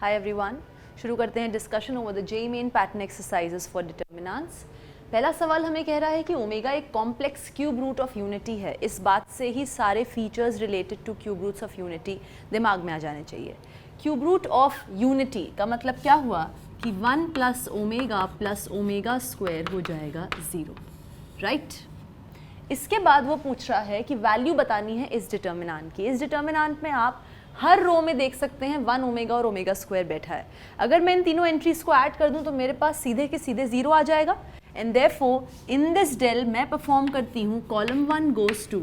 Hi everyone, शुरू करते हैं discussion over the JEE Main pattern exercises for determinants. पहला सवाल हमें कह रहा है कि ओमेगा एक complex cube root of unity है। इस बात से ही सारे features related to cube roots of unity दिमाग में आ जाने चाहिए। क्यूब रूट ऑफ यूनिटी का मतलब क्या हुआ कि 1 प्लस ओमेगा स्क्वायर हो जाएगा 0, राइट। इसके बाद वो पूछ रहा है कि वैल्यू बतानी है इस डिटर्मिनेंट की। इस डिटर्मिनेंट में आप हर रो में देख सकते हैं 1 ओमेगा और ओमेगा स्क्वायर बैठा है। अगर मैं इन तीनों एंट्रीज को ऐड कर दूं तो मेरे पास सीधे के सीधे 0 आ जाएगा। And therefore in this del मैं परफॉर्म करती हूँ column 1 goes to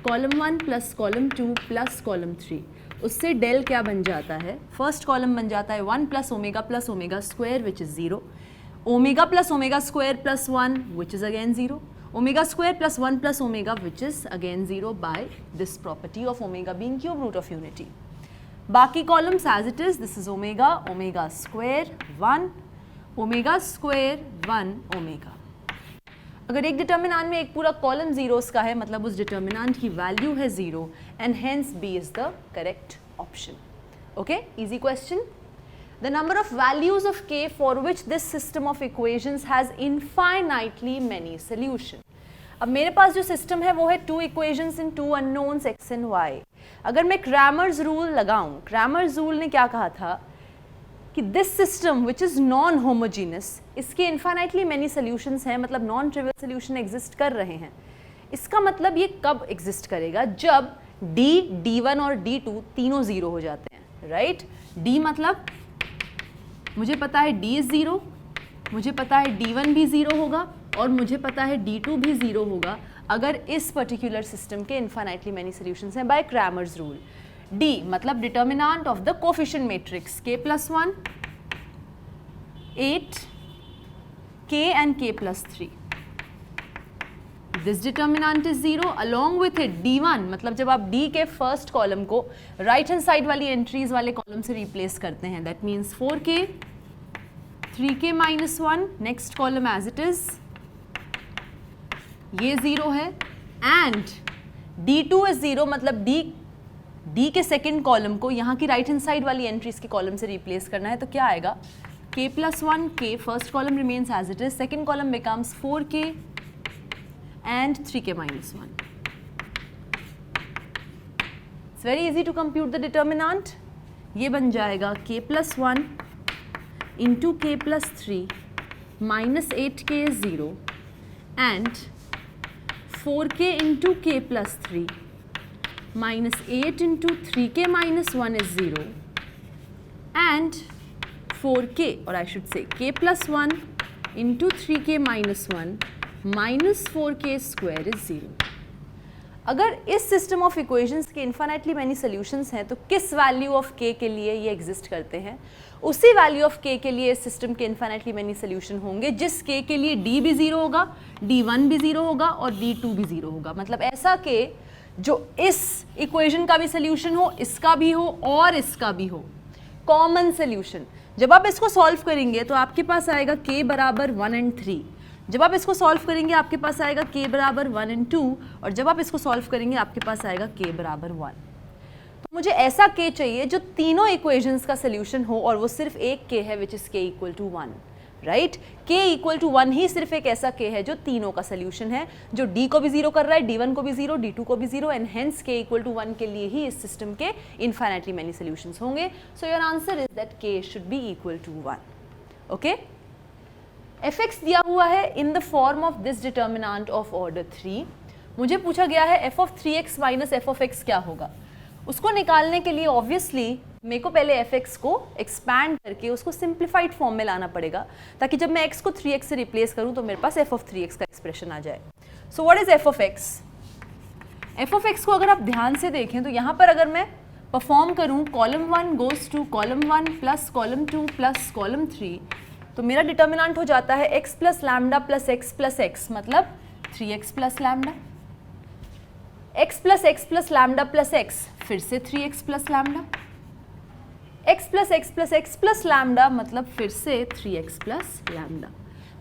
column 1 plus column 2 plus column 3। उससे डेल क्या बन जाता है? फर्स्ट कॉलम बन जाता है 1 plus omega square which is 0, omega plus omega square plus 1 which is again 0, omega square plus 1 plus omega which is again 0 by this property of omega being cube root of unity. बाकी columns as it is, this is omega square 1, omega square 1 omega. अगर एक determinant में एक पूरा column zeros का है मतलब उस डिटर्मिनेंट की वैल्यू है 0 and hence B is the correct option. Okay, easy question. The number of values of k for which this system of equations has infinitely many solutions. अब मेरे पास जो सिस्टम है वो है 2 equations in 2 unknowns x and y. अगर मैं Cramer's rule लगाऊं, Cramer's rule ने क्या कहा था कि this system which is non homogeneous, इसके इन्फाइनाइटली मैनी सोल्यूशंस हैं, मतलब नॉन ट्रिवियल सोल्यूशन एग्जिस्ट कर रहे हैं। इसका मतलब ये कब एग्जिस्ट करेगा? जब d, d1 और d2 तीनों 0 हो जाते हैं, राइट। d मतलब मुझे पता है d इज 0, मुझे पता है d1 भी 0 होगा और मुझे पता है d2 भी 0 होगा अगर इस पर्टिकुलर सिस्टम के इन्फाइनाइटली मैनी सॉल्यूशंस हैं बाय क्रैमर्स रूल। d मतलब determinant of the coefficient matrix k plus 1, 8, k and k plus 3. This determinant is 0 along with it d1 मतलब जब आप d के फर्स्ट कॉलम को राइट हैंड साइड वाली entries वाले column से रिप्लेस करते हैं, that means 4k, 3k minus 1, next column as it is, ये 0 है एंड d2 इज 0 मतलब d के सेकेंड कॉलम को यहाँ की राइट हैंड साइड वाली एंट्रीज के कॉलम से रिप्लेस करना है, तो क्या आएगा? k plus 1, k, first column remains as it is, second column becomes 4k and 3k minus 1. It's very easy to compute the determinant. ये बन जाएगा k plus 1 into k plus 3 minus 8k is 0 and 4k into k plus 3 minus 8 into 3k minus 1 is 0 and 4k, or I should say k plus 1 into 3k minus 1 minus 4k square is 0। अगर इस system of equations के infinitely many solutions हैं तो किस value of k के लिए ये exist करते हैं? उसी वैल्यू ऑफ k के लिए इस सिस्टम के इन्फाइनाइटली मैनी सोल्यूशन होंगे जिस k के लिए d भी 0 होगा, d1 भी 0 होगा और d2 भी 0 होगा। मतलब ऐसा k जो इस इक्वेशन का भी सोल्यूशन हो, इसका भी हो और इसका भी हो, कॉमन सोल्यूशन। जब आप इसको सॉल्व करेंगे तो आपके पास आएगा k बराबर 1 and 3। जब आप इसको सॉल्व करेंगे आपके पास आएगा k बराबर 1 and 2 और जब आप इसको सॉल्व करेंगे आपके पास आएगा k बराबर 1। तो मुझे ऐसा k चाहिए जो तीनों इक्वेशंस का सोल्यूशन हो और वो सिर्फ एक k है which is k equal to 1, right. k equal to 1 ही सिर्फ एक ऐसा k है जो तीनों का सोल्यूशन है, जो d को भी 0 कर रहा है, d1 को भी 0, d2 को भी 0 and hence k equal to 1 के लिए ही इस सिस्टम के इन्फाइनाइटली मैनी सोल्यूशंस होंगे। So your answer is that k should be equal to 1। Okay, fx दिया हुआ है in the form of this determinant of order 3। मुझे पूछा गया है f of 3x minus f of x क्या होगा। उसको निकालने के लिए ऑब्वियसली मेरे को पहले fx को एक्सपैंड करके उसको सिंप्लीफाइड फॉर्म में लाना पड़ेगा ताकि जब मैं x को 3x से रिप्लेस करूं तो मेरे पास f of 3x का एक्सप्रेशन आ जाए। So what is f of x? f of x को अगर आप ध्यान से देखें तो यहाँ पर अगर मैं परफॉर्म करूँ column 1 goes to column 1 plus column 2 plus column 3 तो मेरा डिटर्मिनेंट हो जाता है x plus lambda plus x मतलब 3x plus lambda, x plus lambda plus x फिर से 3x plus lambda, x plus lambda मतलब फिर से 3x प्लस लैम्डा।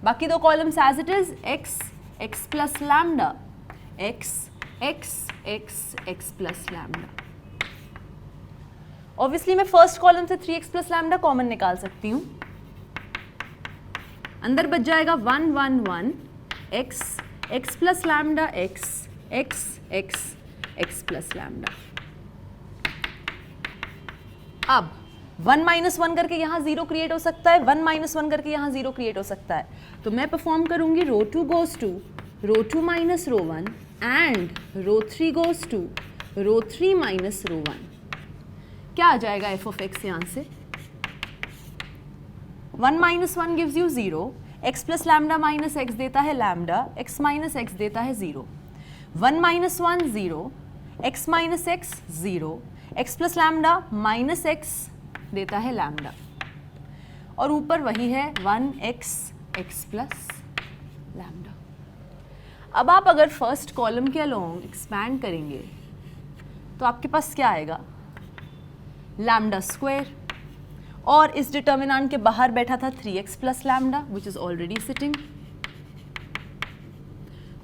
बाकी दो columns as it is x plus lambda, x plus lambda. Obviously मैं first column से 3x प्लस लैम्डा कॉमन निकाल सकती हूँ, अंदर बच जाएगा 1 1 1 x x plus lambda x x x x plus lambda. अब 1 माइनस 1 करके यहाँ 0 क्रिएट हो सकता है, 1 माइनस 1 करके यहाँ 0 क्रिएट हो सकता है, तो मैं परफॉर्म करूँगी row 2 goes to row 2 minus row 1 and row 3 goes to row 3 minus row 1। क्या आ जाएगा एफ ऑफ एक्स यहाँ से? 1 minus 1 gives you 0, x plus lambda minus x देता है लैम्डा, x माइनस एक्स देता है 0, 1 minus 1 0, x minus x 0, x plus lambda minus x देता है लैम्डा, और ऊपर वही है 1x x प्लस लैम्डा। अब आप अगर फर्स्ट कॉलम के अलोंग एक्सपैंड करेंगे तो आपके पास क्या आएगा? लैम्डा स्क्वायर, और इस डिटर्मिनेंट के बाहर बैठा था 3x plus lambda which is already sitting,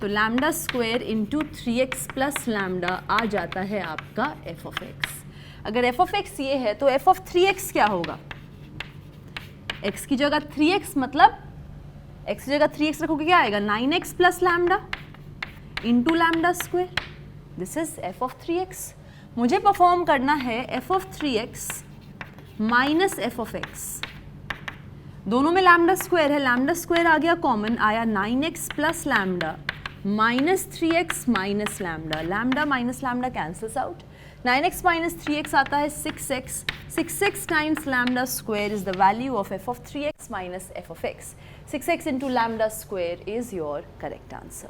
तो lambda square into 3x plus lambda आ जाता है आपका एफ ऑफ एक्स। अगर एफ ऑफ एक्स ये है तो एफ ऑफ 3x क्या होगा? x की जगह 3x, मतलब x की जगह 3x रखोगे क्या आएगा? 9x plus lambda into lambda square, this is F of 3x। मुझे परफॉर्म करना है F of 3x minus F of x, दोनों में लैम्डा स्क्वायर है, लैम्डा स्क्वायर आ गया कॉमन, आया 9x plus lambda minus 3x minus lambda, lambda minus lambda cancels out, 9x minus 3x आता है 6x, 6x times lambda square is the value of F of 3x minus F of x, 6x into lambda square is your correct answer.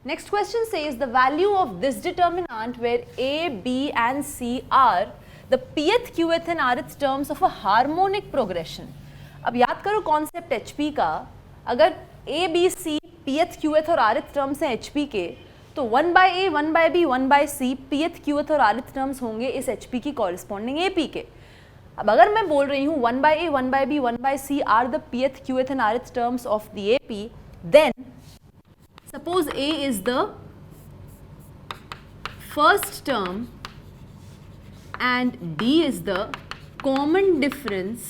Next question says the value of this determinant where a, b and c are the pth, qth and rth terms of a harmonic progression. अब याद करो concept HP का, अगर a, b, c pth, qth और rth terms हैं HP के, तो 1 by a, 1 by b, 1 by c pth, qth और rth टर्म्स होंगे इस HP की कॉरेस्पॉन्डिंग AP के। अब अगर मैं बोल रही हूँ 1 by a, 1 by b, 1 by c are the pth, qth and rth terms of the AP, then suppose a is the first term and d is the common difference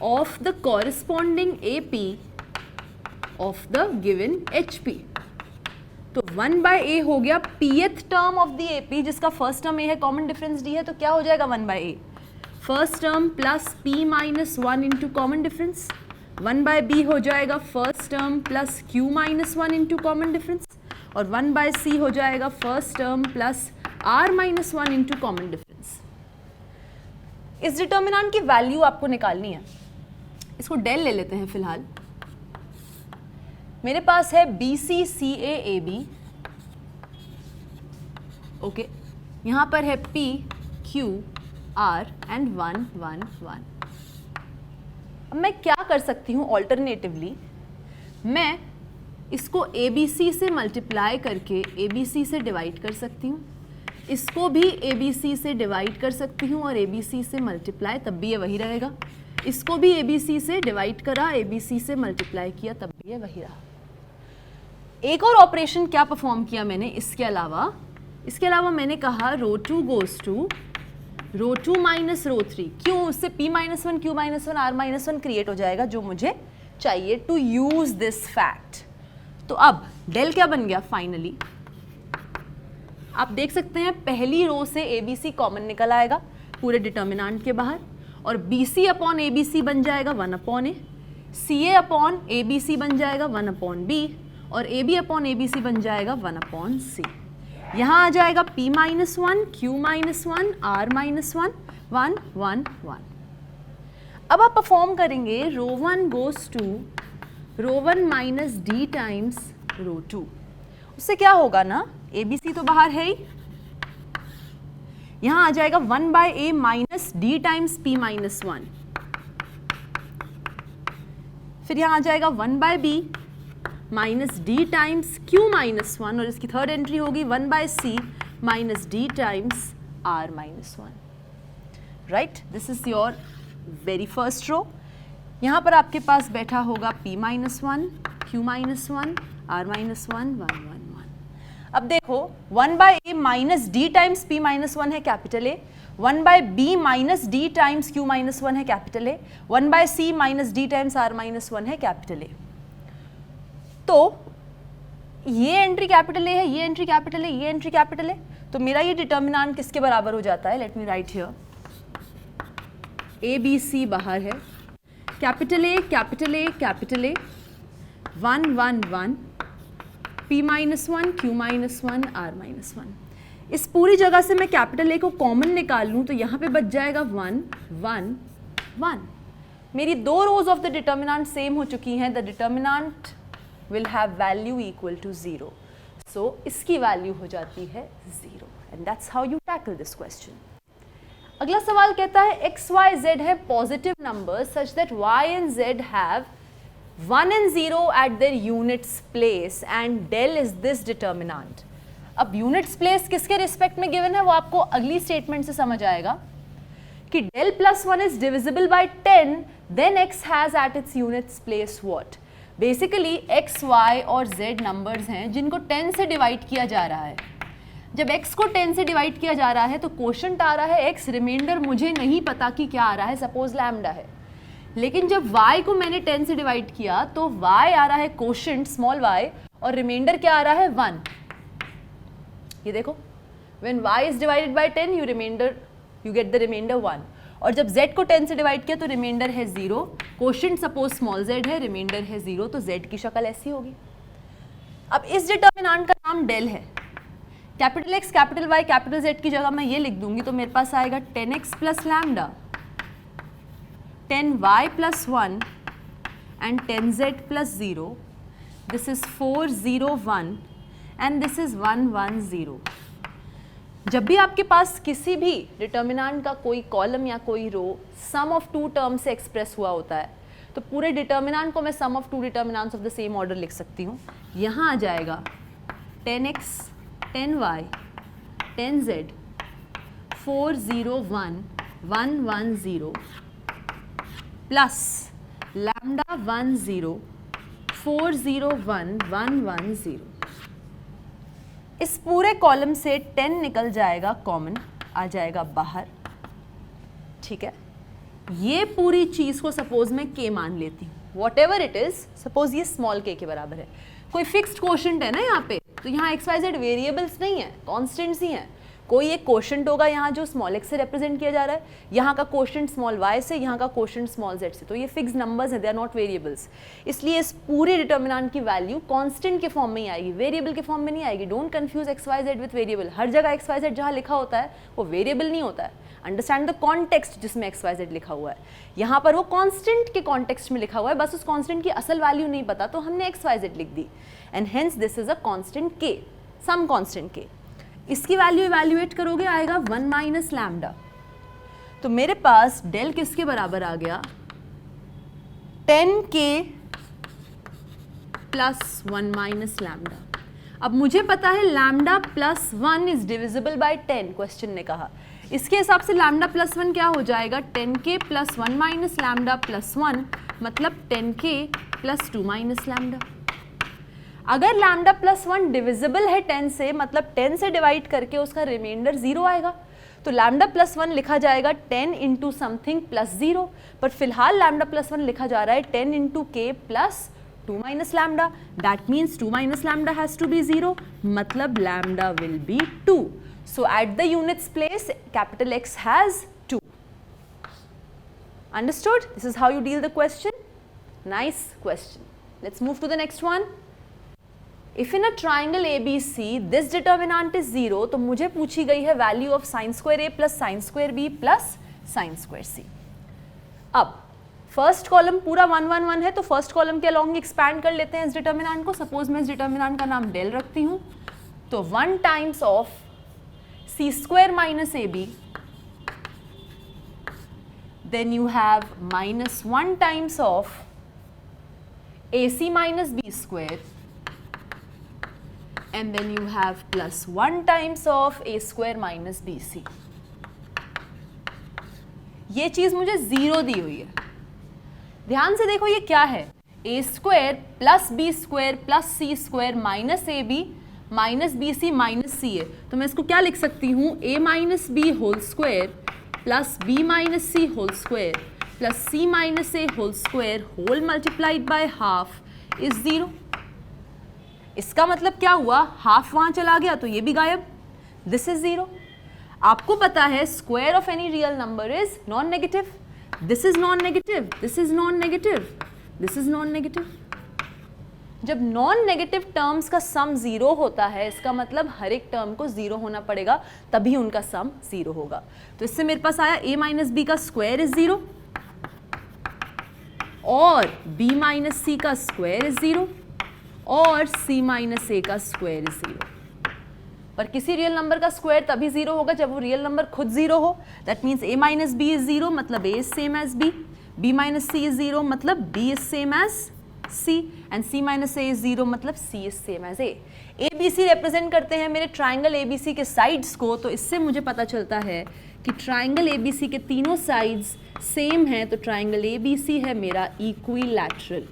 of the corresponding AP of the given HP. तो 1 by a हो गया pth term of the AP जिसका first term a है, common difference d है, तो क्या हो जाएगा 1 by a? First term plus p minus 1 into common difference, 1 by b हो जाएगा first term plus q minus 1 into common difference, और 1 बाय c हो जाएगा first term plus r minus 1 into common difference. इस डिटर्मिनेंट की value आपको निकालनी है, इसको डेल ले लेते हैं फिलहाल। मेरे पास है BC CA AB, ओके, यहाँ पर है P Q R and 1 1 1। अब मैं क्या कर सकती हूँ ऑल्टरनेटिवली, मैं इसको ABC से मल्टीप्लाई करके ABC से डिवाइड कर सकती हूँ, इसको भी ABC से डिवाइड कर सकती हूँ और ABC से मल्टीप्लाई, तब भी ये वही रहेगा, इसको भी ABC से डिवाइड करा, ABC से मल्टीप्लाई किया, तब भी ये वही रहा। एक और ऑपरेशन क्या परफॉर्म किया मैंने इसके अलावा मैंने कहा row 2 goes to row 2 minus row 3, क्यों? उससे p minus 1 q minus 1 r minus 1 create हो जाएगा, जो मुझे चाहिए टू यूज दिस फैक्ट। तो अब डेल क्या बन गया फाइनली, आप देख सकते हैं पहली रो से ABC कॉमन निकल आएगा पूरे डिटर्मिनेंट के बाहर, और BC अपॉन ABC बन जाएगा 1 upon a, CA upon ABC बन जाएगा 1 अपॉन b, और AB अपॉन ABC बन जाएगा 1 अपॉन c। यहाँ आ जाएगा p minus 1 q minus 1 r minus 1 1 1 1। अब आप परफॉर्म करेंगे row 1 goes to row 1 minus d times row 2, उससे क्या होगा ना, ABC तो बाहर है ही, यहाँ आ जाएगा 1 by a minus d times p minus 1, फिर यहाँ आ जाएगा 1 by b minus d times q minus 1, और इसकी थर्ड एंट्री होगी 1 by c minus d times r minus 1। Right, this is your very first row. यहाँ पर आपके पास बैठा होगा p minus 1 q minus 1 r minus 1 1 1 1। अब देखो 1/a minus d times p minus 1 है capital A, 1/b minus d times q minus 1 है capital A, 1/c minus d times r minus 1 है कैपिटल A। तो ये एंट्री कैपिटल A है, ये entry capital A, ये एंट्री कैपिटल A, तो मेरा ये डिटर्मिनेंट किसके बराबर हो जाता है? Let me write here, a b c बाहर है, capital A capital A capital A 1 1 1 p minus 1 q minus 1 r minus 1। इस पूरी जगह से मैं कैपिटल A को कॉमन निकाल लूँ तो यहाँ पे बच जाएगा 1 1 1। मेरी दो rows of the determinant same हो चुकी हैं, the determinant will have value equal to 0, so इसकी वैल्यू हो जाती है 0 and that's how you tackle this question. अगला सवाल कहता है x y z है positive numbers such that y and z have 1 and 0 at their units place and del is this determinant। अब units place किसके रिस्पेक्ट में given है वो आपको अगली स्टेटमेंट से समझ आएगा कि del plus 1 is divisible by 10 then x has at its units place what। Basically x, y और z नंबर्स हैं जिनको 10 से डिवाइड किया जा रहा है। जब x को 10 से डिवाइड किया जा रहा है तो क्वोशंट आ रहा है x, रिमाइंडर मुझे नहीं पता कि क्या आ रहा है, सपोज लैम्डा है। लेकिन जब y को मैंने 10 से डिवाइड किया तो y आ रहा है क्वोशंट स्मॉल y और रिमाइंडर क्या आ रहा है 1। ये देखो, when y is divided by 10 you get the remainder 1, और जब z को 10 से डिवाइड किया तो रिमाइंडर है 0, क्वोशंट सपोज स्मॉल z है, रिमाइंडर है 0, तो z की शक्ल ऐसी होगी। अब इस डिटर्मिनेंट का नाम डेल है। Capital X capital Y capital Z की जगह मैं ये लिख दूंगी तो मेरे पास आएगा 10x plus lambda 10y plus 1 and 10z plus 0, this is 4 0 1 and this is 1 1 0। जब भी आपके पास किसी भी डिटर्मिनेंट का कोई कॉलम या कोई row sum of two term से एक्सप्रेस हुआ होता है तो पूरे डिटर्मिनेंट को मैं sum of two determinants of the same order लिख सकती हूँ। यहाँ आ जाएगा 10x 10y 10z 4 0 1 1 1 0 plus lambda 1 0 4 0 1 1 1 0। इस पूरे कॉलम से 10 निकल जाएगा, कॉमन आ जाएगा बाहर, ठीक है। ये पूरी चीज़ को सपोज मैं k मान लेती हूँ, what ever it is, suppose ये स्मॉल k के बराबर है। कोई फिक्स्ड क्वोशंट है ना यहाँ पे, तो यहाँ एक्स वाई जेड वेरिएबल्स नहीं है, कॉन्स्टेंट्स ही हैं। कोई एक क्वोशंट होगा यहाँ जो स्मॉल x से रिप्रेजेंट किया जा रहा है, यहाँ का क्वोशंट स्मॉल y से, यहाँ का क्वोशंट स्मॉल z से, तो ये फिक्स नंबर्स हैं, दे आर नॉट वेरिएबल्स। इसलिए इस पूरे डिटर्मिनेंट की वैल्यू कांस्टेंट के फॉर्म में ही आएगी, वेरिएबल के फॉर्म में नहीं आएगी। Don't confuse X Y Z with variable. हर जगह एक्स वाई जेड जहाँ लिखा होता है वो वेरिएबल नहीं होता है। अंडरस्टैंड द कॉन्टेक्स्ट जिसमें एक्स वाई जेड लिखा हुआ है। यहाँ पर वो कॉन्स्टेंट के कॉन्टेक्स्ट में लिखा हुआ है, बस उस कॉन्स्टेंट की असल वैल्यू नहीं पता तो हमने एक्स वाई जेड लिख दी, and hence this is a constant K, some constant के। इसकी वैल्यू इवैल्यूएट करोगे आएगा 1 माइनस लैम्डा। तो मेरे पास डेल किसके बराबर आ गया, 10k प्लस 1 माइनस लैम्डा। अब मुझे पता है lambda plus 1 is divisible by 10, question ने कहा। इसके हिसाब से लैम्डा प्लस 1 क्या हो जाएगा, 10k plus 1 minus lambda plus 1, मतलब 10k प्लस 2 माइनस लैम्डा। अगर लैम्डा प्लस 1 डिविजिबल है 10 से, मतलब 10 से डिवाइड करके उसका रिमाइंडर 0 आएगा, तो लैम्डा प्लस 1 लिखा जाएगा 10 इंटू समथिंग प्लस 0, पर फिलहाल लैम्डा प्लस 1 लिखा जा रहा है 10 into k plus 2 minus lambda. That means 2 minus lambda has to be 0, मतलब lambda will be 2। So at the units place capital X has 2। Understood? This is how you deal the question. Nice question. Let's move to the next one. If in a triangle ABC this determinant is 0, तो मुझे पूछी गई है value of sine square A plus sine square B plus sine square C। अब first column पूरा 1 1 1 है, तो first column के अलॉन्ग एक्सपैंड कर लेते हैं इस डिटर्मिनेंट को। सपोज मैं इस डिटर्मिनेंट का नाम डेल रखती हूँ, तो 1 times of C square minus AB, then you have minus 1 times of AC minus B square, and then you have plus 1 times of a square minus bc। ये चीज मुझे 0 दी हुई है, ध्यान से देखो ये क्या है, a square plus b square plus c square minus ab minus B C minus C है, तो मैं इसको क्या लिख सकती हूँ, a minus B whole square plus b minus C whole square plus c minus a whole square whole multiplied by half is 0। इसका मतलब क्या हुआ, हाफ वहाँ चला गया तो ये भी गायब, दिस इज 0। आपको पता है square of any real number is non negative, this is non negative, this is non negative, this is non negative. जब नॉन नेगेटिव टर्म्स का सम 0 होता है, इसका मतलब हर एक टर्म को 0 होना पड़ेगा, तभी उनका सम 0 होगा। तो इससे मेरे पास आया a माइनस बी का स्क्वायर इज 0 और b माइनस सी का स्क्वायर इज 0 और c माइनस a का स्क्वायर इज 0। पर किसी रियल नंबर का स्क्वायर तभी 0 होगा जब वो रियल नंबर खुद 0 हो। That means a minus b is 0 मतलब a is same as b, b minus c is 0 मतलब b is same as c and c minus a is 0 मतलब c is same as a। ABC represent करते हैं मेरे triangle ABC के sides को, तो इससे मुझे पता चलता है कि ट्राइंगल ABC के तीनों साइड्स सेम हैं, तो ट्राइंगल ABC है मेरा इक्विलैटरल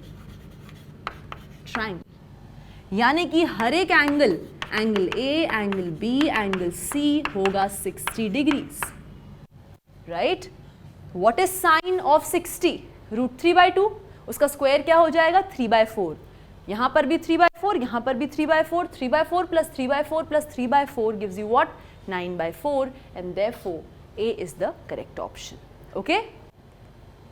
ट्राइंगल, यानी कि हर एक angle, angle A, angle B, angle C होगा 60 degrees, right. What is sine of 60? √3/2, उसका स्क्वायर क्या हो जाएगा, 3/4। यहाँ पर भी 3/4, यहाँ पर भी 3/4, 3/4 plus 3/4 plus 3/4 gives you what, 9/4, and therefore A is the correct option. Okay?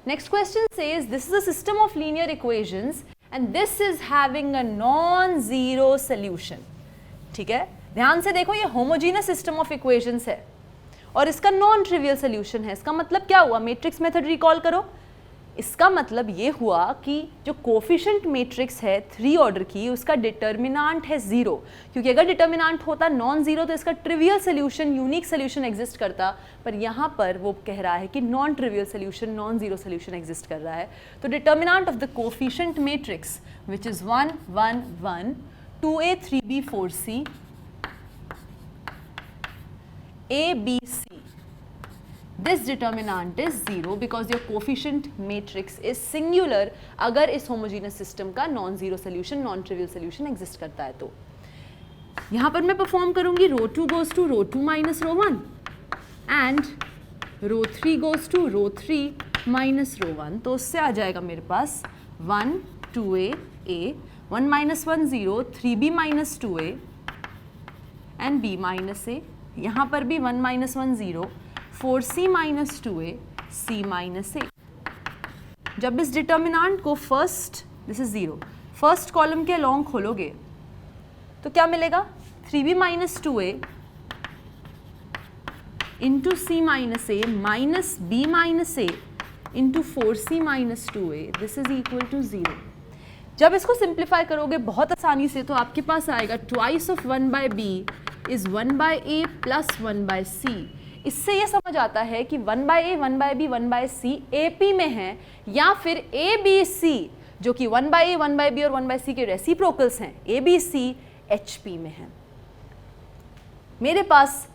Next question says this is a system of linear equations and this is having a non-zero solution. ठीक है, ध्यान से देखो, ये homogeneous system of equations है और इसका non trivial solution है। इसका मतलब क्या हुआ, मैट्रिक्स मेथड रिकॉल करो। इसका मतलब ये हुआ कि जो कोफिशिएंट मैट्रिक्स है 3 ऑर्डर की, उसका डिटर्मिनेंट है 0, क्योंकि अगर डिटर्मिनेंट होता नॉन जीरो तो इसका trivial solution, unique solution exist करता, पर यहाँ पर वो कह रहा है कि non trivial solution, non zero solution exist कर रहा है। तो determinant of the coefficient matrix which is 1 1 1 2a 3b 4c a b c, this determinant is 0 because your coefficient matrix is singular अगर इस homogeneous system का non zero solution, non trivial solution exist करता है। तो यहाँ पर मैं perform करूँगी ρ2 goes to ρ2 minus ρ1 and ρ3 goes to ρ3 minus ρ1, तो उससे आ जाएगा मेरे पास 1 2a a 1 minus 1 0 3b minus 2a and b minus a, यहाँ पर भी 1 minus 1 0 4c minus 2a c minus a। जब इस डिटर्मिनेंट को first, this is 0, first column के लॉन्ग खोलोगे तो क्या मिलेगा, 3b minus 2a into c minus a minus b minus a into 4c minus 2a, this is equal to 0। जब इसको सिंप्लीफाई करोगे बहुत आसानी से तो आपके पास आएगा twice of 1/b is 1/a plus 1/c। इससे ये समझ आता है कि 1/a 1/b 1/c AP में है या फिर ABC जो कि 1/a 1/b और 1/c के रेसिप्रोकल्स हैं, ABC HP में है। मेरे पास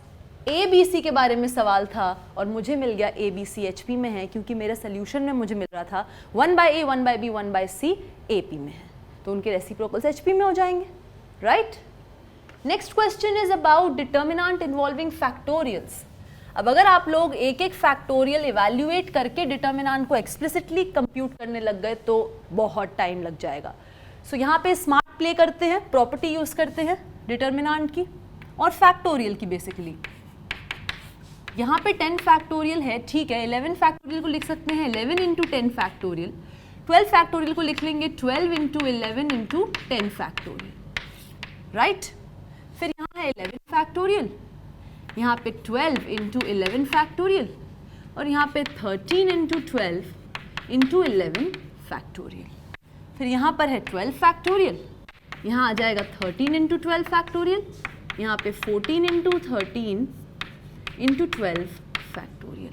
ABC के बारे में सवाल था और मुझे मिल गया ABC HP में है, क्योंकि मेरे सोल्यूशन में मुझे मिल रहा था 1/a 1/b 1/c AP में है, तो उनके रेसिप्रोकल्स HP में हो जाएंगे, right. Next question is about determinant involving factorials. अब अगर आप लोग एक एक फैक्टोरियल इवैल्यूएट करके डिटर्मिनेंट को एक्सप्लिसिटली कंप्यूट करने लग गए तो बहुत टाइम लग जाएगा। सो यहाँ पे स्मार्ट प्ले करते हैं, प्रॉपर्टी यूज करते हैं डिटर्मिनेंट की और फैक्टोरियल की। बेसिकली यहाँ पे 10 फैक्टोरियल है, ठीक है, 11 फैक्टोरियल को लिख सकते हैं 11 इंटू 10 फैक्टोरियल, 12 फैक्टोरियल को लिख लेंगे 12 इंटू 11 इंटू 10 फैक्टोरियल, राइट। फिर यहाँ है 11 फैक्टोरियल, यहाँ पे 12 इंटू 11 फैक्टोरियल और यहाँ पे 13 इंटू 12 इंटू 11 फैक्टोरियल। फिर यहाँ पर है 12 फैक्टोरियल, यहाँ आ जाएगा 13 इंटू 12 फैक्टोरियल, यहाँ पे 14 into 13 into 12 factorial.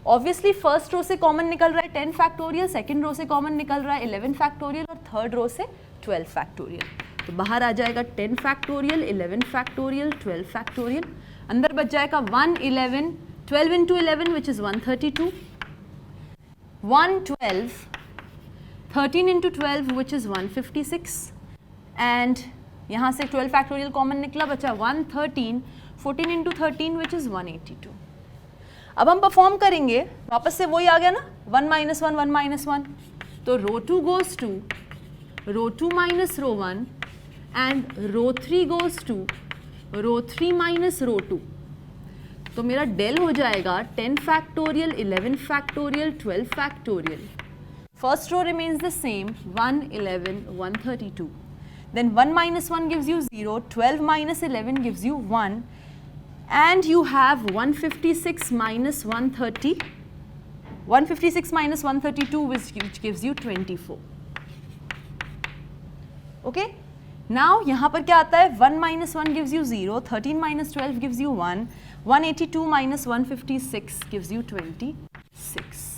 Obviously first row से कॉमन निकल रहा है 10 फैक्टोरियल, सेकेंड रो से कॉमन निकल रहा है 11 फैक्टोरियल और थर्ड रो से 12 फैक्टोरियल। तो बाहर आ जाएगा 10 फैक्टोरियल, 11 फैक्टोरियल, 12 फैक्टोरियल। अंदर बच जाएगा 1 11, 12 into 11 which is 132, 112, 13 into 12 which is 156 and यहाँ से 12 फैक्टोरियल कॉमन निकला, बचा 113, 14 इंटू 13 विच इज़ 182। अब हम परफॉर्म करेंगे, वापस से वही आ गया ना, 1 माइनस 1 1 माइनस 1, तो row 2 goes to row 2 minus row 1 and row 3 goes to row 3 minus row 2। तो मेरा डेल हो जाएगा 10 factorial, 11 factorial, 12 factorial. First row remains the same, 1 11 132। Then 1 minus 1 gives you 0, 12 minus 11 gives you 1, and you have 156 minus 130, 156 minus 132 which gives you 24. Okay? Now यहाँ पर क्या आता है, 1 minus 1 gives you 0, 13 minus 12 gives you 1, 182 minus 156 gives you 26.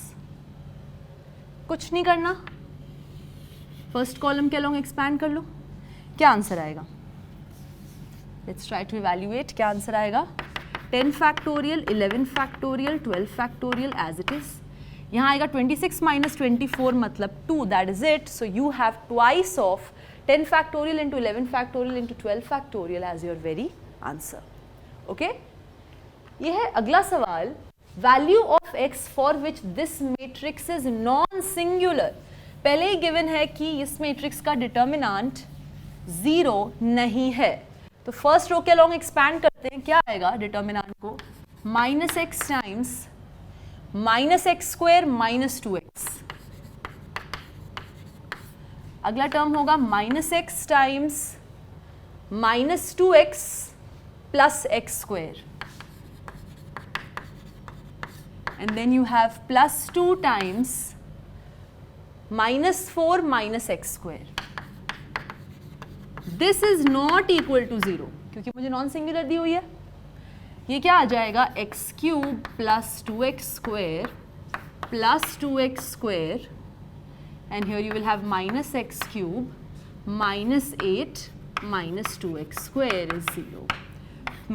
कुछ नहीं करना, first column के along expand कर लो, क्या आंसर आएगा? लेट्स ट्राई टू इवैल्यूएट, क्या आंसर आएगा? 10 factorial, 11 factorial, 12 factorial as it is. यहाँ आएगा 26 माइनस 24 मतलब 2, that is it. So you have twice of 10 factorial into 11 factorial into 12 factorial as your very answer. Okay, ये है अगला सवाल, value of x for which this matrix is non singular. पहले ही given है कि इस मैट्रिक्स का डिटर्मिनेंट 0 नहीं है, तो फर्स्ट रो के अलोंग एक्सपैंड करते हैं, क्या आएगा डिटर्मिनेंट को, minus x times minus x square minus 2x। अगला टर्म होगा minus x times minus 2x plus x square, and then you have plus 2 times minus 4 minus x square. This is not equal to 0 क्योंकि मुझे non singular दी हुई है। ये क्या आ जाएगा, x cube plus 2x square plus 2x square, and here you will have minus x cube minus 8 minus 2x square is 0.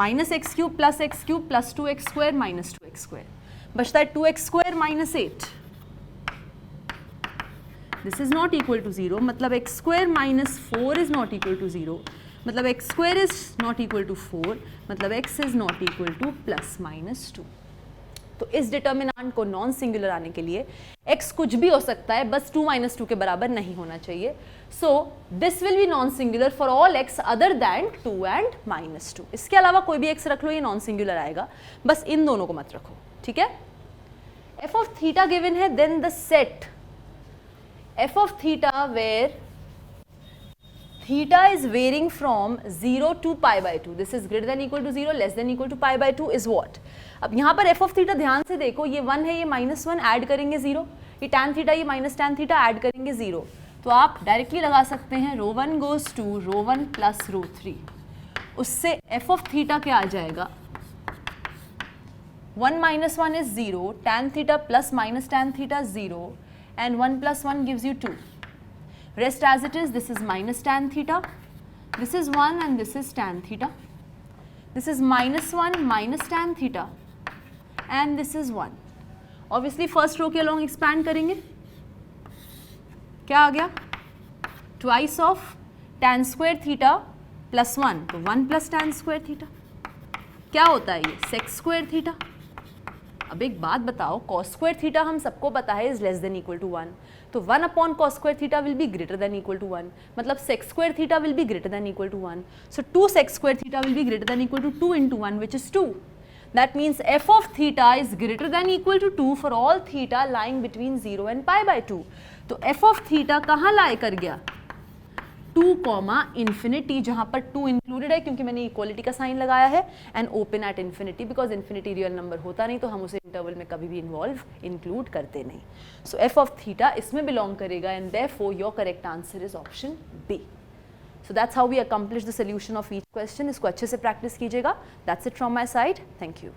Minus x cube plus x cube plus 2x square minus 2x square, बचता है 2x square minus 8। This is not equal to 0, मतलब x square minus 4 is not equal to 0, मतलब x square is not equal to 4, मतलब x is not equal to plus minus 2। तो इस determinant को non singular आने के लिए x कुछ भी हो सकता है, बस 2 माइनस 2 के बराबर नहीं होना चाहिए। So this will be non singular for all x other than 2 and minus 2। इसके अलावा कोई भी x रख लो, ये नॉन सिंगुलर आएगा, बस इन दोनों को मत रखो, ठीक है। f of theta given है, then the set f of theta where theta is varying from 0 to pi by 2, this is greater than equal to 0 less than equal to pi by 2 is what? अब यहाँ पर f of theta ध्यान से देखो, ये 1 है, ये minus 1 add करेंगे 0, ये tan theta, ये माइनस tan theta ऐड करेंगे 0, तो आप डायरेक्टली लगा सकते हैं row 1 goes to row 1 plus row 3, उससे f of theta क्या आ जाएगा, 1 minus 1 is 0, tan theta plus minus tan theta is 0, and 1 plus 1 gives you 2. Rest as it is, this is minus tan theta, this is 1 and this is tan theta, this is minus 1 minus tan theta, and this is 1. Obviously first row के along expand करेंगे, क्या आ गया, twice of tan square theta plus 1, तो 1 plus tan square theta, क्या होता है ये, sec square theta। अब एक बात बताओ, cos square theta हम सबको पता है is less than equal to 1, तो 1 upon cos square theta will be greater than equal to 1, मतलब sec square theta will be greater than equal to 1, so 2 sec square theta will be greater than equal to 2 into 1 which is 2. That means f of theta is greater than equal to 2 for all theta lying between 0 and pi by 2. तो f of theta कहाँ lie कर गया, 2 comma infinity, जहाँ पर 2 included है क्योंकि मैंने equality का साइन लगाया है, and open at infinity because infinity real number होता नहीं तो हम उसे इंटरवल में कभी भी इंक्लूड करते नहीं। सो एफ ऑफ थीटा इसमें बिलोंग करेगा, and therefore your correct answer is option B. So that's how we accomplish the solution of each question. इसको अच्छे से प्रैक्टिस कीजिएगा। That's it from my side, thank you.